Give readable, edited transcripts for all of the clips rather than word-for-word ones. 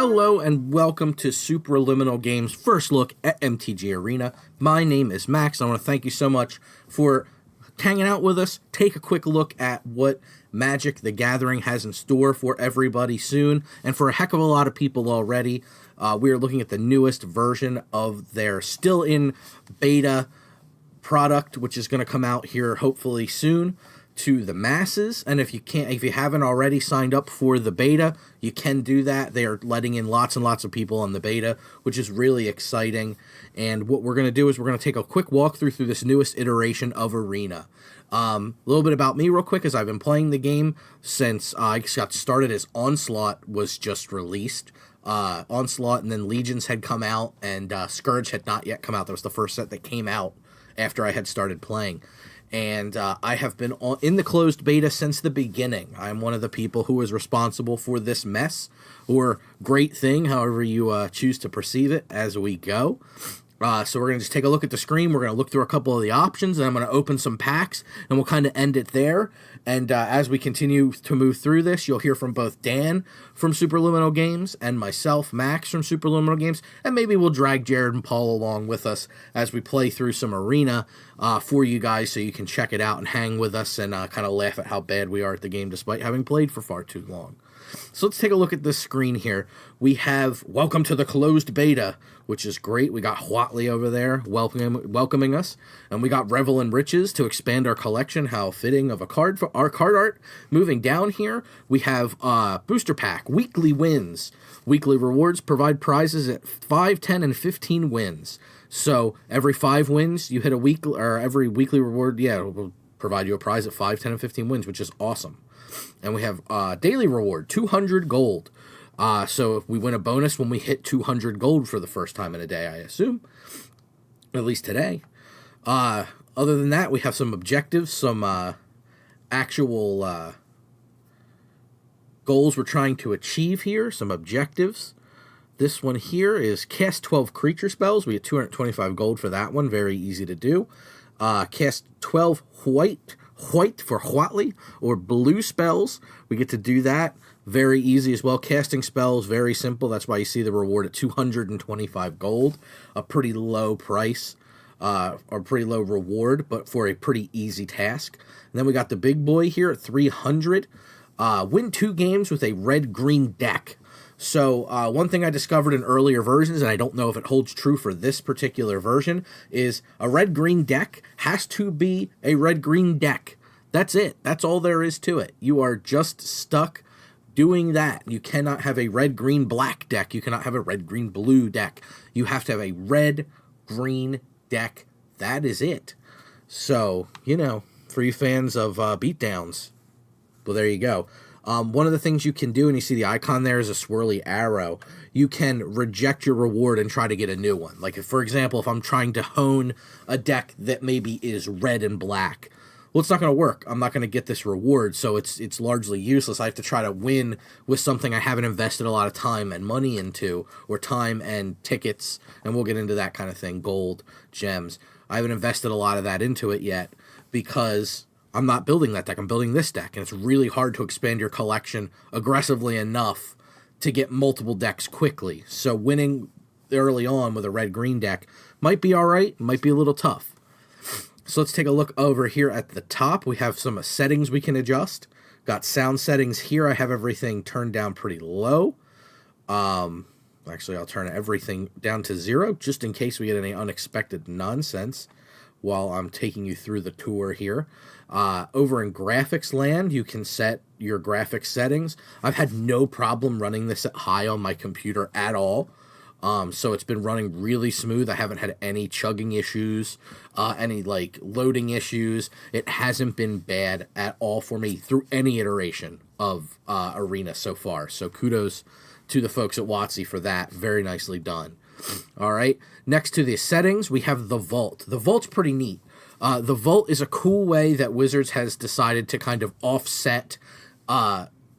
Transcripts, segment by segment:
Hello and welcome to Supraliminal Games' first look at MTG Arena. My name is Max. I want to thank you so much for hanging out with us. Take a quick look at what Magic the Gathering has in store for everybody soon, and for a heck of a lot of people already. We are looking at the newest version of their still in beta product, which is going to come out here hopefully soon to the masses. And if you haven't already signed up for the beta, you can do that. They are letting in lots and lots of people on the beta, which is really exciting. And what we're going to do is we're going to take a quick walkthrough through this newest iteration of Arena. A little bit about me real quick, as I've been playing the game since I got started as Onslaught was just released. Onslaught and then Legions had come out, and Scourge had not yet come out. That was the first set that came out after I had started playing. And I have been in the closed beta since the beginning. I'm one of the people who is responsible for this mess, or great thing, however you choose to perceive it, as we go. So we're going to just take a look at the screen. We're going to look through a couple of the options, and I'm going to open some packs, and we'll kind of end it there. And as we continue to move through this, you'll hear from both Dan from Supraliminal Games and myself, Max, from Supraliminal Games, and maybe we'll drag Jared and Paul along with us as we play through some Arena for you guys, so you can check it out and hang with us and kind of laugh at how bad we are at the game despite having played for far too long. So let's take a look at this screen here. We have Welcome to the Closed Beta, which is great. We got Huatley over there welcoming us. And we got Revel in Riches to expand our collection. How fitting of a card for our card art. Moving down here, we have Booster Pack, Weekly Wins. Weekly rewards provide prizes at 5, 10, and 15 wins. So every 5 wins, you hit a weekly, or every weekly reward, will provide you a prize at 5, 10, and 15 wins, which is awesome. And we have daily reward, 200 gold. So if we win a bonus when we hit 200 gold for the first time in a day, I assume. At least today. Other than that, we have some objectives, some actual goals we're trying to achieve here, some objectives. This one here is cast 12 creature spells. We get 225 gold for that one. Very easy to do. Cast 12 white for Huatley, or blue spells. We get to do that. Very easy as well. Casting spells, very simple. That's why you see the reward at 225 gold. A pretty low price, or pretty low reward, but for a pretty easy task. And then we got the big boy here at 300. Win 2 games with a red-green deck. So one thing I discovered in earlier versions, and I don't know if it holds true for this particular version, is a red-green deck has to be a red-green deck. That's it. That's all there is to it. You are just stuck doing that. You cannot have a red-green-black deck. You cannot have a red-green-blue deck. You have to have a red-green deck. That is it. So, for you fans of beatdowns, well, there you go. One of the things you can do, and you see the icon there is a swirly arrow, you can reject your reward and try to get a new one. Like, for example, if I'm trying to hone a deck that maybe is red and black, well, it's not going to work. I'm not going to get this reward, so it's largely useless. I have to try to win with something I haven't invested a lot of time and money into, or time and tickets, and we'll get into that kind of thing, gold, gems. I haven't invested a lot of that into it yet, because I'm not building that deck. I'm building this deck, and it's really hard to expand your collection aggressively enough to get multiple decks quickly. So winning early on with a red-green deck might be all right, might be a little tough. So let's take a look over here at the top. We have some settings we can adjust. Got sound settings here. I have everything turned down pretty low. Actually, I'll turn everything down to 0, just in case we get any unexpected nonsense while I'm taking you through the tour here. Over in graphics land, you can set your graphics settings. I've had no problem running this at high on my computer at all. So it's been running really smooth. I haven't had any chugging issues, any loading issues. It hasn't been bad at all for me through any iteration of Arena so far. So kudos to the folks at WotC for that. Very nicely done. All right. Next to the settings, we have the Vault. The Vault's pretty neat. The Vault is a cool way that Wizards has decided to kind of offset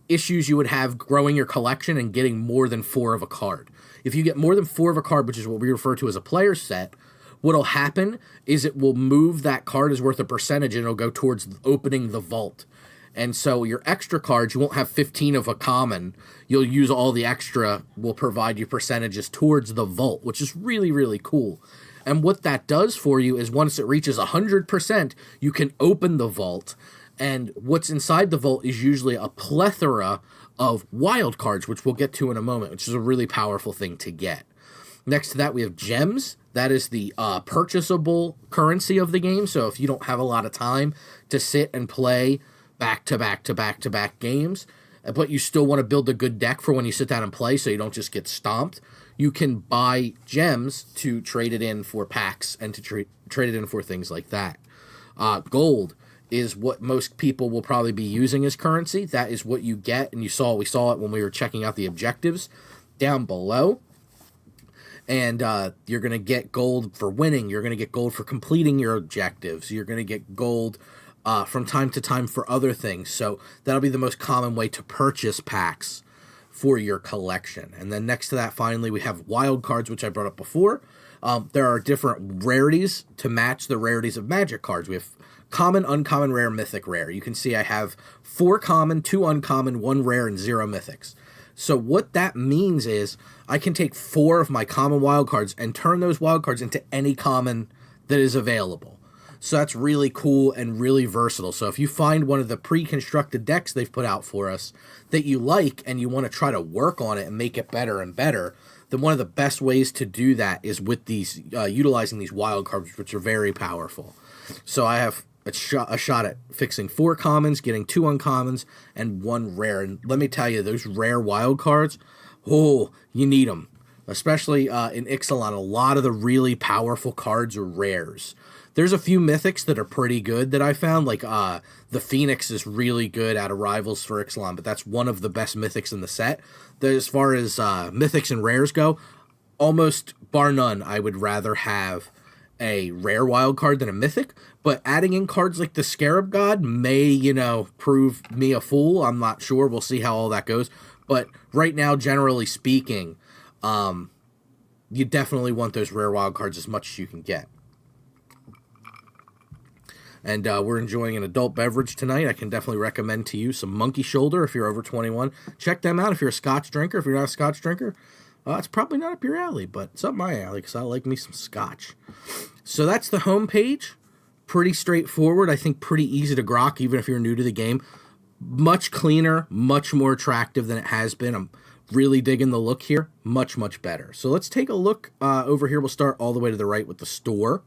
issues you would have growing your collection and getting more than 4 of a card. If you get more than 4 of a card, which is what we refer to as a player set, what'll happen is it will move that card as worth a percentage, and it'll go towards opening the vault. And so your extra cards, you won't have 15 of a common. You'll use all the extra, will provide you percentages towards the vault, which is really, really cool. And what that does for you is once it reaches 100%, you can open the vault. And what's inside the vault is usually a plethora of wild cards, which we'll get to in a moment, which is a really powerful thing to get. Next to that, we have gems. That is the purchasable currency of the game. So if you don't have a lot of time to sit and play back-to-back games, but you still want to build a good deck for when you sit down and play so you don't just get stomped, you can buy gems to trade it in for packs and to trade it in for things like that. Gold is what most people will probably be using as currency. That is what you get, and we saw it when we were checking out the objectives down below. And you're going to get gold for winning. You're going to get gold for completing your objectives. You're going to get gold from time to time for other things. So that'll be the most common way to purchase packs for your collection. And then next to that, finally, we have wild cards, which I brought up before. There are different rarities to match the rarities of Magic cards. We have common, uncommon, rare, mythic, rare. You can see I have 4 common, 2 uncommon, 1 rare, and 0 mythics. So what that means is I can take 4 of my common wild cards and turn those wild cards into any common that is available. So that's really cool and really versatile. So if you find one of the pre-constructed decks they've put out for us that you like and you want to try to work on it and make it better and better, then one of the best ways to do that is with these utilizing these wild cards, which are very powerful. So I have a shot at fixing 4 commons, getting 2 uncommons, and 1 rare. And let me tell you, those rare wild cards, oh, you need them. Especially in Ixalan, a lot of the really powerful cards are rares. There's a few mythics that are pretty good that I found, like the Phoenix is really good out of Rivals for Ixalan, but that's one of the best mythics in the set. As far as mythics and rares go, almost bar none, I would rather have a rare wild card than a mythic, but adding in cards like the Scarab God may, prove me a fool. I'm not sure. We'll see how all that goes. But right now, generally speaking, you definitely want those rare wild cards as much as you can get. And we're enjoying an adult beverage tonight. I can definitely recommend to you some Monkey Shoulder if you're over 21. Check them out if you're a Scotch drinker. If you're not a Scotch drinker, it's probably not up your alley, but it's up my alley because I like me some Scotch. So that's the home page. Pretty straightforward. I think pretty easy to grok, even if you're new to the game. Much cleaner, much more attractive than it has been. I'm really digging the look here. Much, much better. So let's take a look over here. We'll start all the way to the right with the store.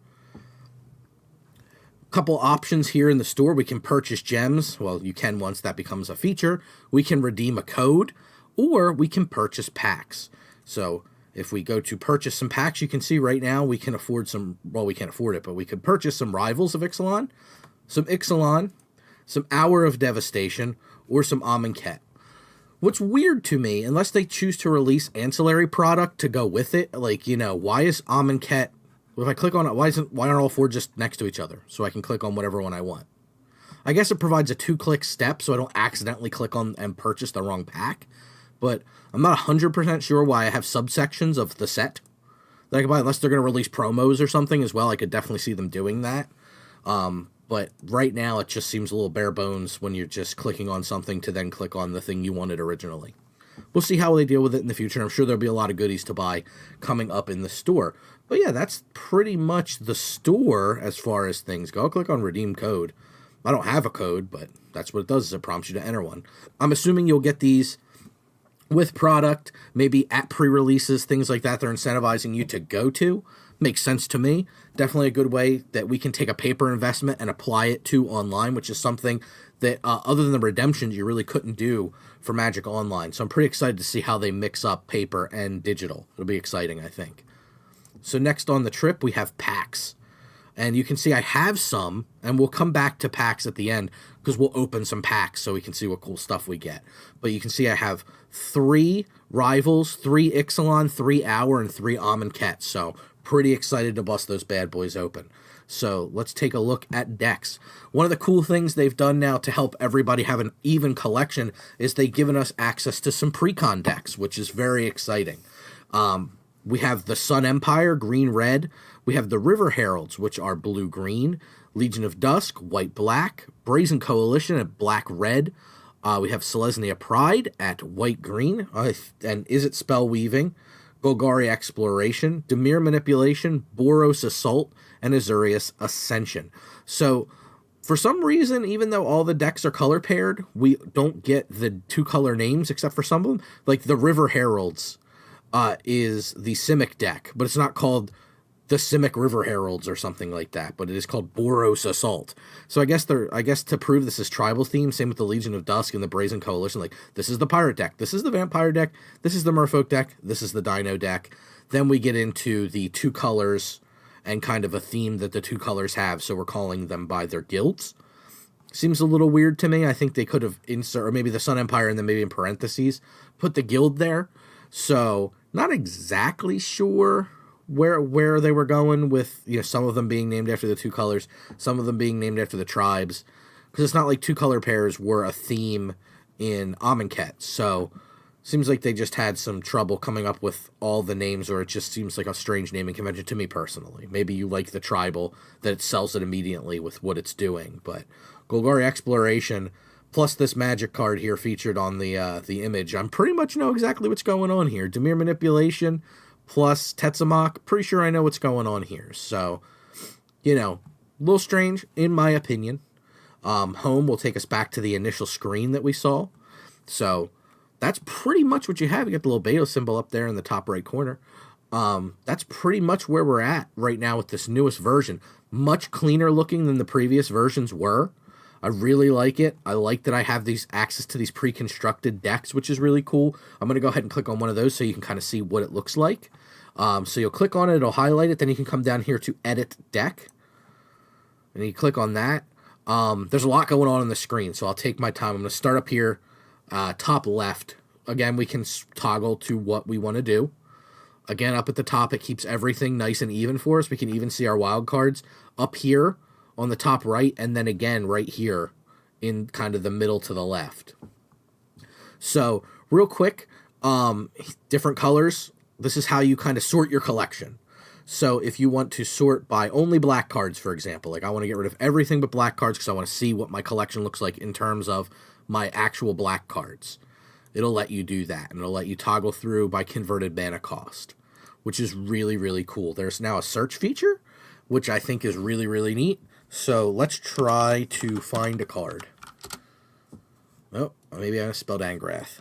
Couple options here in the store. We can purchase gems. Well, you can once that becomes a feature. We can redeem a code, or we can purchase packs. So if we go to purchase some packs, you can see right now we can afford some, well, we can't afford it, but we could purchase some Rivals of Ixalan, some Hour of Devastation, or some Amonkhet. What's weird to me, unless they choose to release ancillary product to go with it, like, why is Amonkhet, if I click on it, why aren't all 4 just next to each other so I can click on whatever one I want? I guess it provides a 2-click step so I don't accidentally click on and purchase the wrong pack, but I'm not 100% sure why I have subsections of the set that I can buy, unless they're going to release promos or something as well. I could definitely see them doing that. But right now it just seems a little bare bones when you're just clicking on something to then click on the thing you wanted originally. We'll see how they deal with it in the future. I'm sure there'll be a lot of goodies to buy coming up in the store. But yeah, that's pretty much the store as far as things go. I'll click on redeem code. I don't have a code, but that's what it does, is it prompts you to enter one. I'm assuming you'll get these with product, maybe at pre-releases, things like that. They're incentivizing you to go to. Makes sense to me. Definitely a good way that we can take a paper investment and apply it to online, which is something that other than the redemptions you really couldn't do for Magic Online. So I'm pretty excited to see how they mix up paper and digital. It'll be exciting, I think. So next on the trip, we have packs. And you can see I have some, and we'll come back to packs at the end because we'll open some packs so we can see what cool stuff we get. But you can see I have 3 Rivals, 3 Ixalan, 3 Hour, and 3 Amonkhet. So pretty excited to bust those bad boys open. So let's take a look at decks. One of the cool things they've done now to help everybody have an even collection is they've given us access to some pre-con decks, which is very exciting. We have the Sun Empire, green-red. We have the River Heralds, which are blue-green. Legion of Dusk, white-black. Brazen Coalition at black-red. We have Selesnya Pride at white-green. And Is It Spellweaving? Golgari Exploration, Dimir Manipulation, Boros Assault, and Azurius Ascension. So, for some reason, even though all the decks are color paired, we don't get the 2-color names except for some of them. Like the River Heralds is the Simic deck, but it's not called the Simic River Heralds or something like that, but it is called Boros Assault. So I guess to prove this is tribal theme, same with the Legion of Dusk and the Brazen Coalition, like this is the Pirate deck, this is the Vampire deck, this is the Merfolk deck, this is the Dino deck. Then we get into the 2 colors and kind of a theme that the 2 colors have, so we're calling them by their guilds. Seems a little weird to me. I think they could have or maybe the Sun Empire and then maybe in parentheses put the guild there. So not exactly sure where they were going with, some of them being named after the 2 colors, some of them being named after the tribes, because it's not like 2-color pairs were a theme in Amonkhet. So seems like they just had some trouble coming up with all the names, or it just seems like a strange naming convention to me personally. Maybe you like the tribal, that it sells it immediately with what it's doing, but Golgari Exploration plus this magic card here featured on the image, I'm pretty much know exactly what's going on here. Dimir Manipulation plus Tetzamach, pretty sure I know what's going on here. So, a little strange in my opinion. Home will take us back to the initial screen that we saw. So that's pretty much what you have. You got the little Beto symbol up there in the top right corner. That's pretty much where we're at right now with this newest version. Much cleaner looking than the previous versions were. I really like it. I like that I have these access to these pre-constructed decks, which is really cool. I'm going to go ahead and click on one of those so you can kind of see what it looks like. So you'll click on it, it'll highlight it, then you can come down here to Edit Deck. And you click on that. There's a lot going on the screen, so I'll take my time. I'm going to start up here, top left. Again, we can toggle to what we want to do. Again, up at the top, it keeps everything nice and even for us. We can even see our wild cards up here on the top right, and then again right here in kind of the middle to the left. So real quick, different colors. This is how you kind of sort your collection. So if you want to sort by only black cards, for example, like I want to get rid of everything but black cards because I want to see what my collection looks like in terms of my actual black cards, it'll let you do that, and it'll let you toggle through by converted mana cost, which is really, really cool. There's now a search feature, which I think is really, really neat. So let's try to find a card. Oh, maybe I spelled Angrath.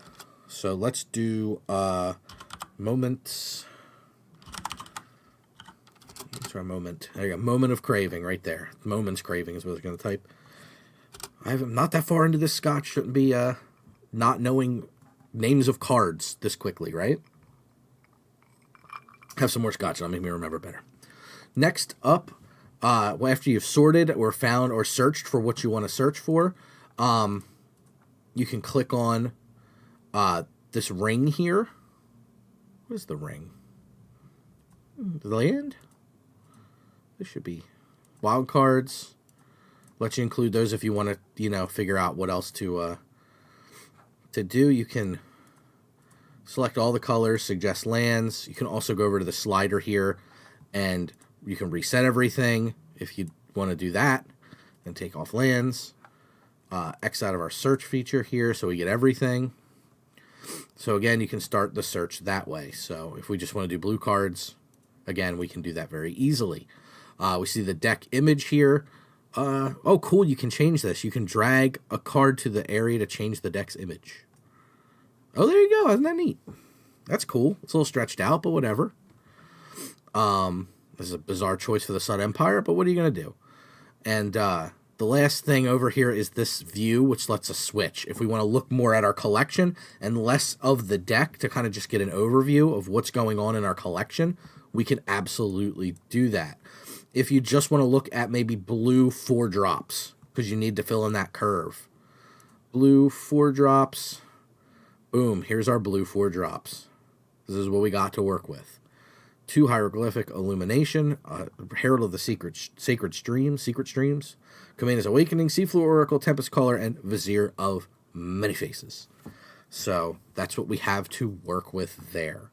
So let's do Moments. Let's try Moment. There you go. Moment of Craving right there. Moment's Craving is what I was going to type. I'm not that far into this Scotch. Shouldn't be not knowing names of cards this quickly, right? Have some more Scotch. That'll make me remember better. Next up, after you've sorted or found or searched for what you want to search for, you can click on this ring here. What is the ring? The land? This should be wild cards. Let you include those if you want to, figure out what else to do. You can select all the colors, suggest lands. You can also go over to the slider here, and you can reset everything if you want to do that, and take off lands. X out of our search feature here so we get everything. So again, you can start the search that way. So if we just want to do blue cards, again, we can do that very easily. We see the deck image here. Oh, cool, you can change this. You can drag a card to the area to change the deck's image. Oh, there you go. Isn't that neat? That's cool. It's a little stretched out, but whatever. This is a bizarre choice for the Sun Empire, but what are you going to do? And the last thing over here is this view, which lets us switch. If we want to look more at our collection and less of the deck to kind of just get an overview of what's going on in our collection, we can absolutely do that. If you just want to look at maybe blue 4-drops, because you need to fill in that curve. Blue 4-drops. Boom, here's our blue 4-drops. This is what we got to work with. 2 Hieroglyphic Illumination, Herald of the Sacred Streams, Commander's Awakening, Seafloor Oracle, Tempest Caller, and Vizier of Many Faces. So that's what we have to work with there.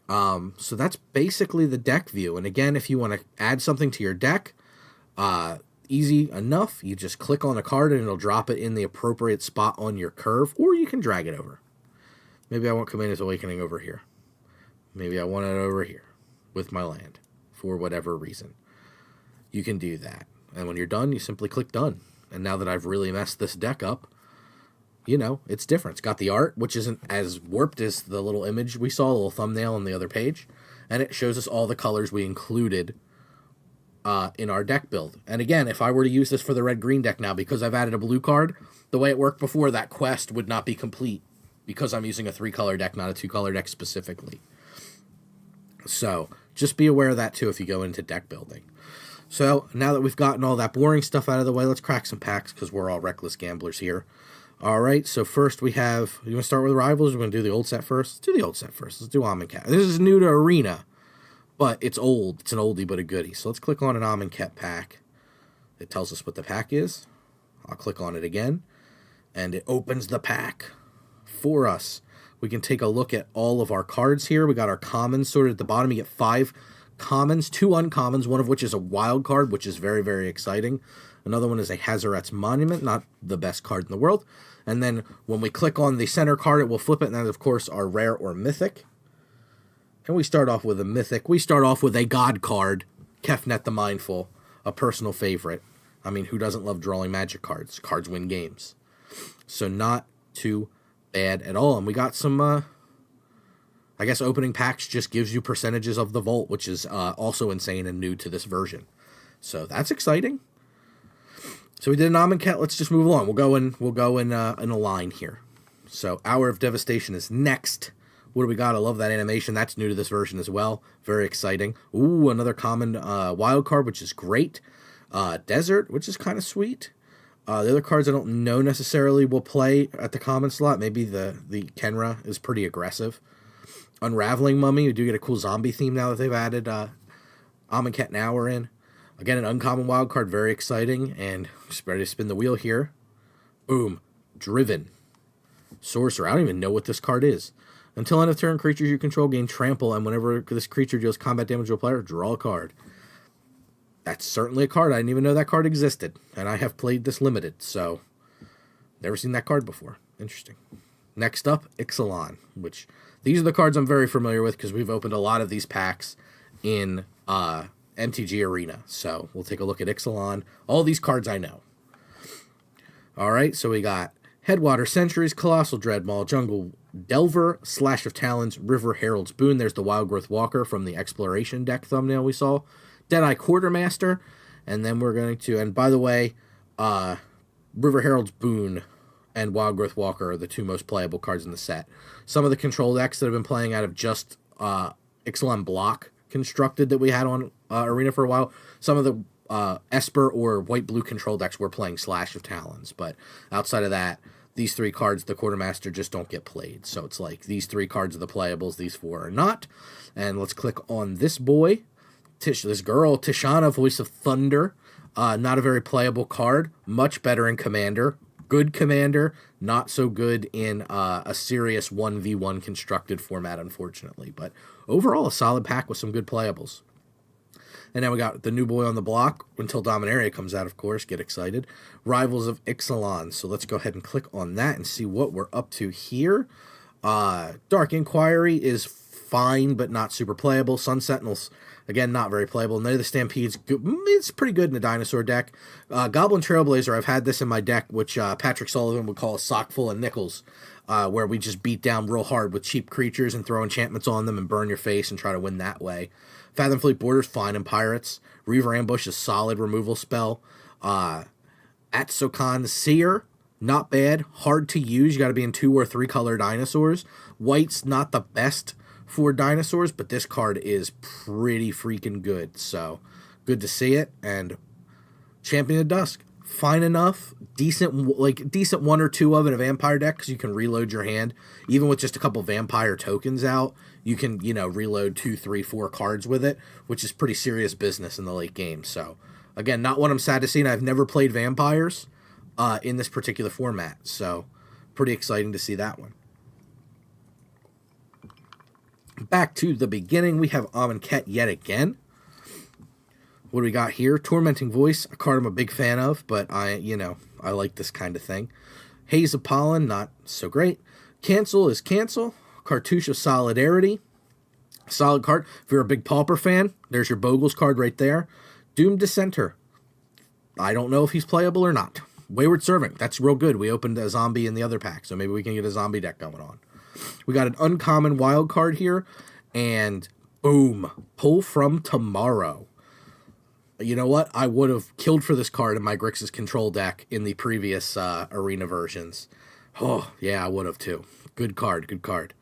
So that's basically the deck view. And again, if you want to add something to your deck, easy enough. You just click on a card and it'll drop it in the appropriate spot on your curve, or you can drag it over. Maybe I want Commander's Awakening over here. Maybe I want it over here with my land for whatever reason. You can do that. And when you're done, you simply click done. And now that I've really messed this deck up, you know, it's different. It's got the art, which isn't as warped as the little image we saw, the little thumbnail on the other page. And it shows us all the colors we included in our deck build. And again, if I were to use this for the red-green deck now, because I've added a blue card, the way it worked before, that quest would not be complete because I'm using a 3-color deck, not a 2-color deck specifically. So just be aware of that too if you go into deck building. So now that we've gotten all that boring stuff out of the way, let's crack some packs because we're all reckless gamblers here. All right, so first we have, you want to start with Rivals? We're going to do the old set first? Let's do the old set first. Let's do Amonkhet. This is new to Arena, but it's old. It's an oldie but a goodie. So let's click on an Amonkhet pack. It tells us what the pack is. I'll click on it again, and it opens the pack for us. We can take a look at all of our cards here. We got our commons sorted at the bottom. You get 5 commons, 2 uncommons, one of which is a wild card, which is very, very exciting. Another one is a Hazoret's Monument, not the best card in the world. And then when we click on the center card, it will flip it, and that, of course, are rare or mythic. And we start off with a mythic. We start off with a god card, Kefnet the Mindful, a personal favorite. I mean, who doesn't love drawing magic cards? Cards win games. So not too bad at all. And we got some, I guess opening packs just gives you percentages of the vault, which is also insane and new to this version. So that's exciting. So we did an Amonkhet. Let's just move along. We'll go in a line here. So Hour of Devastation is next. What do we got? I love that animation. That's new to this version as well. Very exciting. Ooh, another common wild card, which is great. Desert, which is kind of sweet. The other cards I don't know necessarily will play at the common slot. Maybe the Kenra is pretty aggressive. Unraveling Mummy. We do get a cool zombie theme now that they've added Amonkhet and Hour in. Again, an uncommon wild card, very exciting, and just ready to spin the wheel here. Boom. Driven. Sorcerer. I don't even know what this card is. Until end of turn, creatures you control gain trample, and whenever this creature deals combat damage to a player, draw a card. That's certainly a card. I didn't even know that card existed, and I have played this limited, so never seen that card before. Interesting. Next up, Ixalan, which these are the cards I'm very familiar with because we've opened a lot of these packs in MTG Arena. So we'll take a look at Ixalan. All these cards I know. All right, so we got Headwater Sentries, Colossal Dreadmaw, Jungle Delver, Slash of Talons, River Herald's Boon. There's the Wildgrowth Walker from the Exploration deck thumbnail we saw. Deadeye Quartermaster, and then we're going to, and by the way, River Herald's Boon and Wildgrowth Walker are the 2 most playable cards in the set. Some of the control decks that have been playing out of just Ixalan block constructed that we had on Arena for a while, some of the Esper or white-blue control decks were playing Slash of Talons, but outside of that, these 3 cards, the Quartermaster, just don't get played. So it's like these 3 cards are the playables, these 4 are not. And let's click on this boy. This girl, Tishana, Voice of Thunder. Not a very playable card. Much better in Commander. Good Commander. Not so good in a serious 1v1 constructed format, unfortunately. But overall, a solid pack with some good playables. And now we got the new boy on the block. Until Dominaria comes out, of course. Get excited. Rivals of Ixalan. So let's go ahead and click on that and see what we're up to here. Dark Inquiry is fine, but not super playable. Sun Sentinels, again, not very playable. Night of the Stampede's good. It's pretty good in a dinosaur deck. Goblin Trailblazer, I've had this in my deck, which Patrick Sullivan would call a sock full of nickels, where we just beat down real hard with cheap creatures and throw enchantments on them and burn your face and try to win that way. Fathomfleet Border's fine in Pirates. Reaver Ambush is solid removal spell. Atsokan Seer, not bad. Hard to use. You got to be in 2 or 3 color dinosaurs. White's not the best for dinosaurs, but this card is pretty freaking good. So good to see it. And Champion of Dusk, fine enough. Decent 1 or 2 of it in a vampire deck because you can reload your hand. Even with just a couple vampire tokens out, you can, reload 2, 3, 4 cards with it, which is pretty serious business in the late game. So again, not what I'm sad to see, and I've never played vampires in this particular format. So pretty exciting to see that one. Back to the beginning, we have Amonkhet yet again. What do we got here? Tormenting Voice, a card I'm a big fan of, but I like this kind of thing. Haze of Pollen, not so great. Cancel is Cancel. Cartouche of Solidarity. Solid card. If you're a big Pauper fan, there's your Bogles card right there. Doomed Dissenter. I don't know if he's playable or not. Wayward Servant. That's real good. We opened a zombie in the other pack, so maybe we can get a zombie deck going on. We got an uncommon wild card here, and boom. Pull from Tomorrow. You know what? I would have killed for this card in my Grixis control deck in the previous Arena versions. Oh, yeah, I would have too. Good card, good card.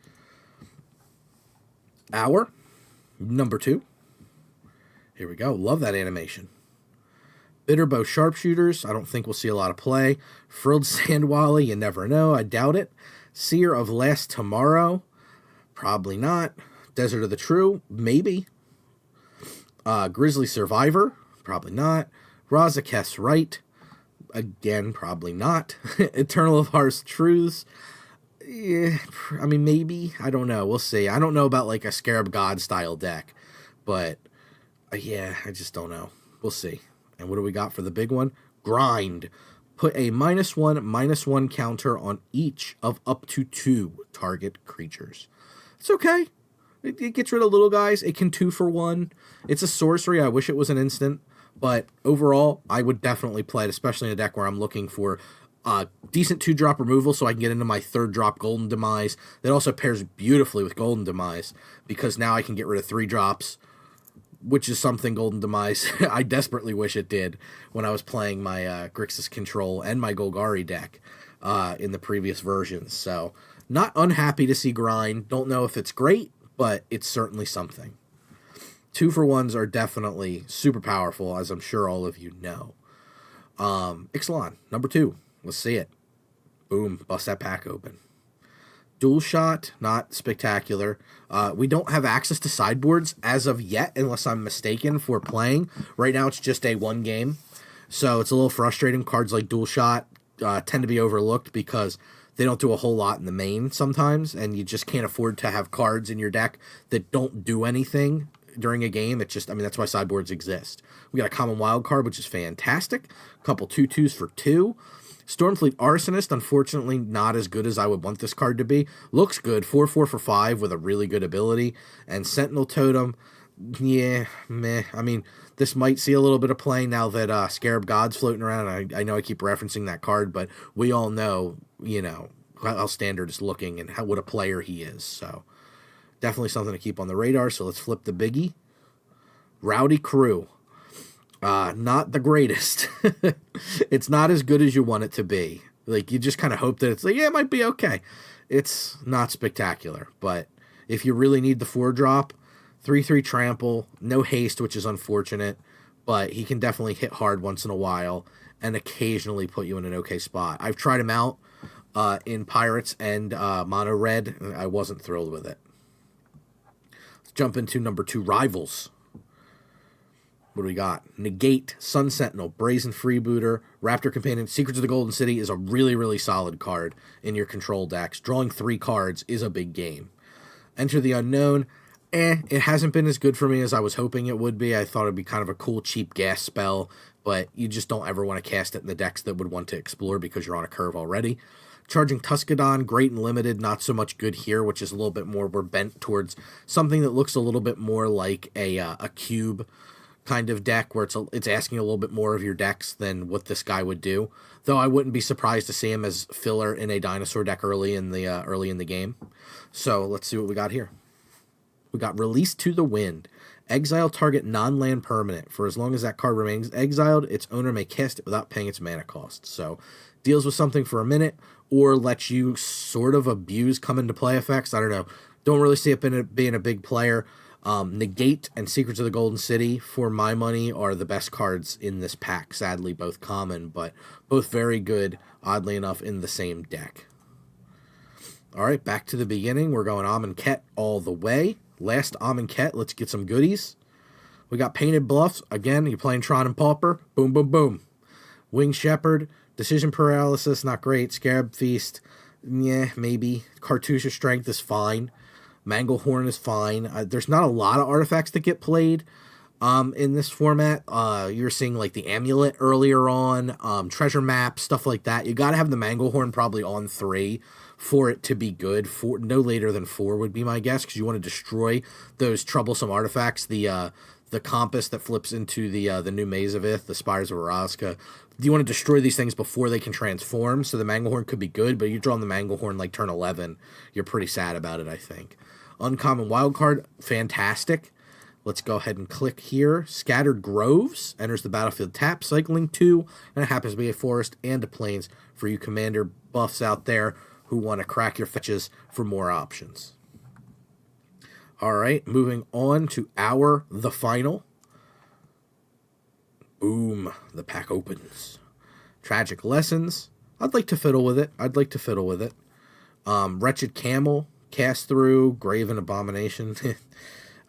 Hour, number 2. Here we go. Love that animation. Bitterbow Sharpshooters. I don't think we'll see a lot of play. Frilled Sandwalla. You never know. I doubt it. Seer of Last Tomorrow. Probably not. Desert of the True. Maybe. Grizzly Survivor. Probably not. Razaketh's Right. Again, probably not. Eternal of Harsh Truths. Yeah, I mean, maybe. I don't know. We'll see. I don't know about like a Scarab God style deck. But, yeah, I just don't know. We'll see. And what do we got for the big one? Grind. Put a -1/-1 counter on each of up to 2 target creatures. It's okay. It gets rid of little guys. It can 2 for 1. It's a sorcery. I wish it was an instant. But overall, I would definitely play it, especially in a deck where I'm looking for decent 2-drop removal so I can get into my 3rd drop Golden Demise. That also pairs beautifully with Golden Demise because now I can get rid of 3 drops, which is something Golden Demise I desperately wish it did when I was playing my Grixis Control and my Golgari deck in the previous versions. So not unhappy to see Grind. Don't know if it's great, but it's certainly something. 2 for 1s are definitely super powerful, as I'm sure all of you know. Ixalan, number 2. Let's see it. Boom, bust that pack open. Dual Shot, not spectacular. We don't have access to sideboards as of yet, unless I'm mistaken, for playing. Right now it's just a 1 game, so it's a little frustrating. Cards like Dual Shot tend to be overlooked because they don't do a whole lot in the main sometimes, and you just can't afford to have cards in your deck that don't do anything during a game. It's just, I mean, that's why sideboards exist. We got a common wild card, which is fantastic. A couple 2/2s for 2. Stormfleet Arsonist, unfortunately not as good as I would want this card to be. Looks good, 4/4 for 5 with a really good ability. And Sentinel Totem, yeah, meh. I mean, this might see a little bit of play now that Scarab God's floating around. I know I keep referencing that card, but we all know, how Standard is looking and what a player he is. So definitely something to keep on the radar. So let's flip the biggie. Rowdy Crew. Not the greatest. It's not as good as you want it to be. Like, you just kind of hope that it's like, yeah, it might be okay. It's not spectacular, but if you really need the 4-drop, 3/3 trample, no haste, which is unfortunate, but he can definitely hit hard once in a while and occasionally put you in an okay spot. I've tried him out in Pirates and Mono Red, and I wasn't thrilled with it. Let's jump into number 2, Rivals. What do we got? Negate, Sun Sentinel, Brazen Freebooter, Raptor Companion. Secrets of the Golden City is a really, really solid card in your control decks. Drawing 3 cards is a big game. Enter the Unknown. It hasn't been as good for me as I was hoping it would be. I thought it'd be kind of a cool, cheap gas spell, but you just don't ever want to cast it in the decks that would want to explore because you're on a curve already. Charging Tuscadon, great and limited, not so much good here, which is a little bit more, we're bent towards something that looks a little bit more like a cube kind of deck where it's asking a little bit more of your decks than what this guy would do. Though I wouldn't be surprised to see him as filler in a dinosaur deck early in the game. So let's see what we got here. We got Release to the Wind. Exile target non-land permanent. For as long as that card remains exiled, its owner may cast it without paying its mana cost. So deals with something for a minute or lets you sort of abuse come into play effects. I don't know. Don't really see it being a big player. Negate and Secrets of the Golden City, for my money, are the best cards in this pack. Sadly, both common, but both very good, oddly enough, in the same deck. All right, back to the beginning. We're going Amonkhet all the way. Last Amonkhet, let's get some goodies. We got Painted Bluffs. Again, you're playing Tron and Pauper. Boom, boom, boom. Winged Shepherd. Decision Paralysis, not great. Scarab Feast, yeah, maybe. Cartouche of Strength is fine. Manglehorn is fine. There's not a lot of artifacts that get played in this format. You're seeing like the amulet earlier on, treasure map, stuff like that. You got to have the Manglehorn probably on 3 for it to be good. No later than 4 would be my guess, because you want to destroy those troublesome artifacts. The compass that flips into the new Maze of Ith, the Spires of Araska. You want to destroy these things before they can transform, so the Manglehorn could be good, but you draw the Manglehorn like turn 11, you're pretty sad about it, I think. Uncommon Wildcard, fantastic. Let's go ahead and click here. Scattered Groves enters the battlefield tap, cycling 2, and it happens to be a forest and a plains for you commander buffs out there who want to crack your fetches for more options. All right, moving on to the final. Boom, the pack opens. Tragic Lessons. I'd like to fiddle with it. Wretched Camel, Cast Through, Graven Abomination.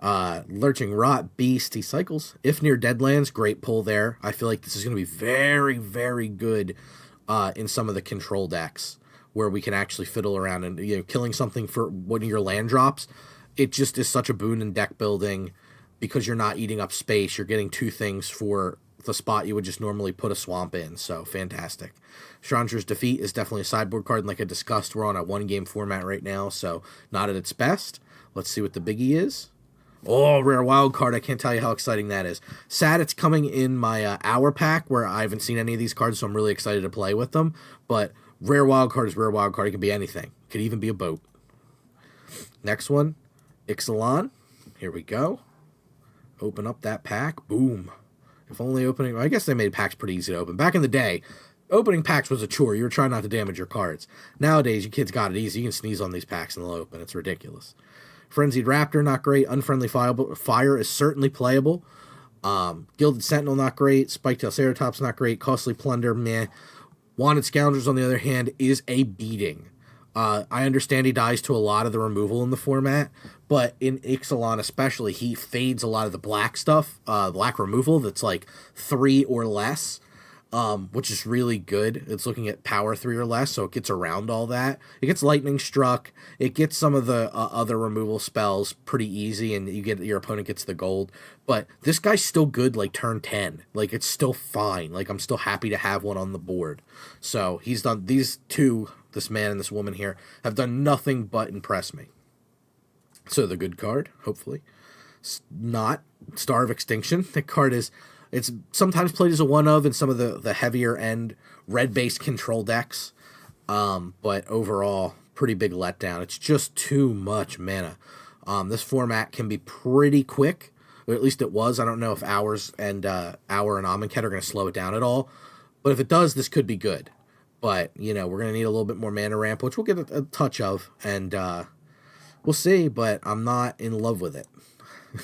Lurching Rot, Beast, he cycles. If Near Deadlands, great pull there. I feel like this is going to be very, very good in some of the control decks, where we can actually fiddle around and, killing something for one of your land drops. It just is such a boon in deck building, because you're not eating up space. You're getting 2 things for the spot you would just normally put a swamp in. So fantastic. Stranger's Defeat is definitely a sideboard card, and like I discussed, we're on a 1-game format right now, so not at its best. Let's see what the biggie is. Oh, rare wild card. I can't tell you how exciting that is. Sad it's coming in my hour pack, where I haven't seen any of these cards, so I'm really excited to play with them. But rare wild card is rare wild card. It can be anything. It could even be a boat. Next one, Ixalan. Here we go. Open up that pack. Boom. If only opening... I guess they made packs pretty easy to open. Back in the day, opening packs was a chore. You were trying not to damage your cards. Nowadays, you kids got it easy. You can sneeze on these packs and they'll open. It's ridiculous. Frenzied Raptor, not great. Unfriendly Fire is certainly playable. Gilded Sentinel, not great. Spiketail Ceratops, not great. Costly Plunder, meh. Wanted Scoundrels, on the other hand, is a beating. I understand he dies to a lot of the removal in the format, but in Ixalan especially, he fades a lot of the black stuff, black removal that's like 3 or less, which is really good. It's looking at power 3 or less, so it gets around all that. It gets Lightning Struck. It gets some of the other removal spells pretty easy, and your opponent gets the gold. But this guy's still good like turn 10. Like, it's still fine. Like, I'm still happy to have one on the board. So he's done these two... This man and this woman here have done nothing but impress me. So the good card, hopefully. Not Star of Extinction. The card it's sometimes played as a one of in some of the heavier end red-based control decks. But overall, pretty big letdown. It's just too much mana. This format can be pretty quick, or at least it was. I don't know if Hour and Amonkhet are going to slow it down at all. But if it does, this could be good. But, we're going to need a little bit more mana ramp, which we'll get a touch of, and we'll see, but I'm not in love with it.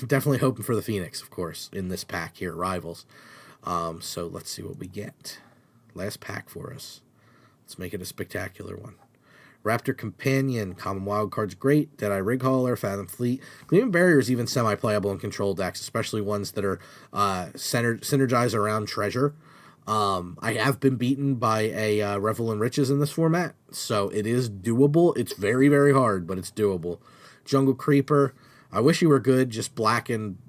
Definitely hoping for the Phoenix, of course, in this pack here, Rivals. So let's see what we get. Last pack for us. Let's make it a spectacular one. Raptor Companion, Common Wildcard's great. Deadeye Rig Hauler, Fathom Fleet. Gleaming Barrier is even semi-playable in control decks, especially ones that are synergized around Treasure. I have been beaten by a Revel in Riches in this format, so it is doable. It's very, very hard, but it's doable. Jungle Creeper, I wish you were good. Just black and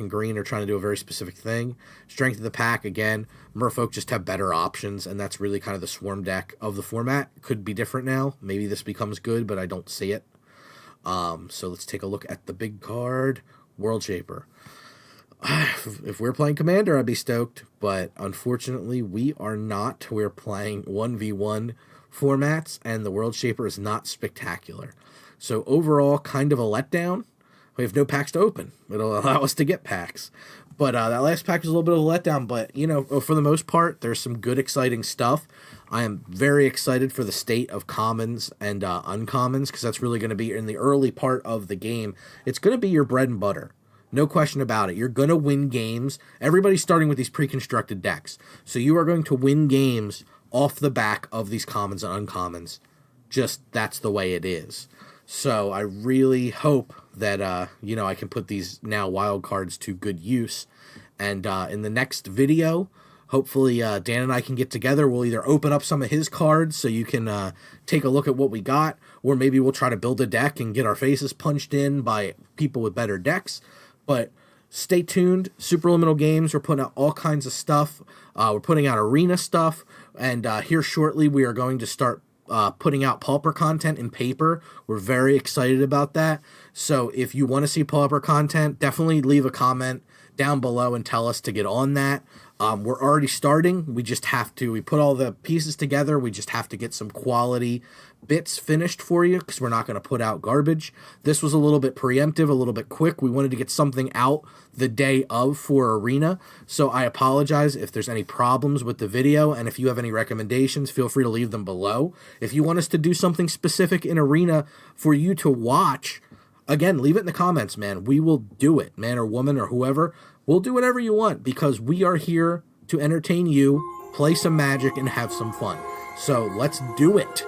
green are trying to do a very specific thing. Strength of the Pack, again, Merfolk just have better options, and that's really kind of the swarm deck of the format. Could be different now. Maybe this becomes good, but I don't see it. So let's take a look at the big card, World Shaper. If we're playing Commander, I'd be stoked, but unfortunately we are not. We're playing 1v1 formats, and the World Shaper is not spectacular. So overall, kind of a letdown. We have no packs to open. It'll allow us to get packs. But that last pack was a little bit of a letdown, but, for the most part, there's some good, exciting stuff. I am very excited for the state of commons and uncommons, because that's really going to be in the early part of the game. It's going to be your bread and butter. No question about it. You're going to win games. Everybody's starting with these pre-constructed decks. So you are going to win games off the back of these commons and uncommons. Just, that's the way it is. So I really hope that, I can put these now wild cards to good use. And in the next video, hopefully Dan and I can get together. We'll either open up some of his cards so you can take a look at what we got, or maybe we'll try to build a deck and get our faces punched in by people with better decks. But stay tuned. Supraliminal Games, we're putting out all kinds of stuff. We're putting out Arena stuff, and here shortly we are going to start putting out Pauper content in paper. We're very excited about that. So if you want to see Pauper content, definitely leave a comment down below and tell us to get on that. We're already starting. We put all the pieces together. We just have to get some quality bits finished for you because we're not going to put out garbage. This was a little bit preemptive, a little bit quick. We wanted to get something out the day of for Arena. So I apologize if there's any problems with the video, and if you have any recommendations, feel free to leave them below. If you want us to do something specific in Arena for you to watch, again, leave it in the comments, man. We will do it, man or woman or whoever. We'll do whatever you want because we are here to entertain you, play some Magic, and have some fun. So let's do it.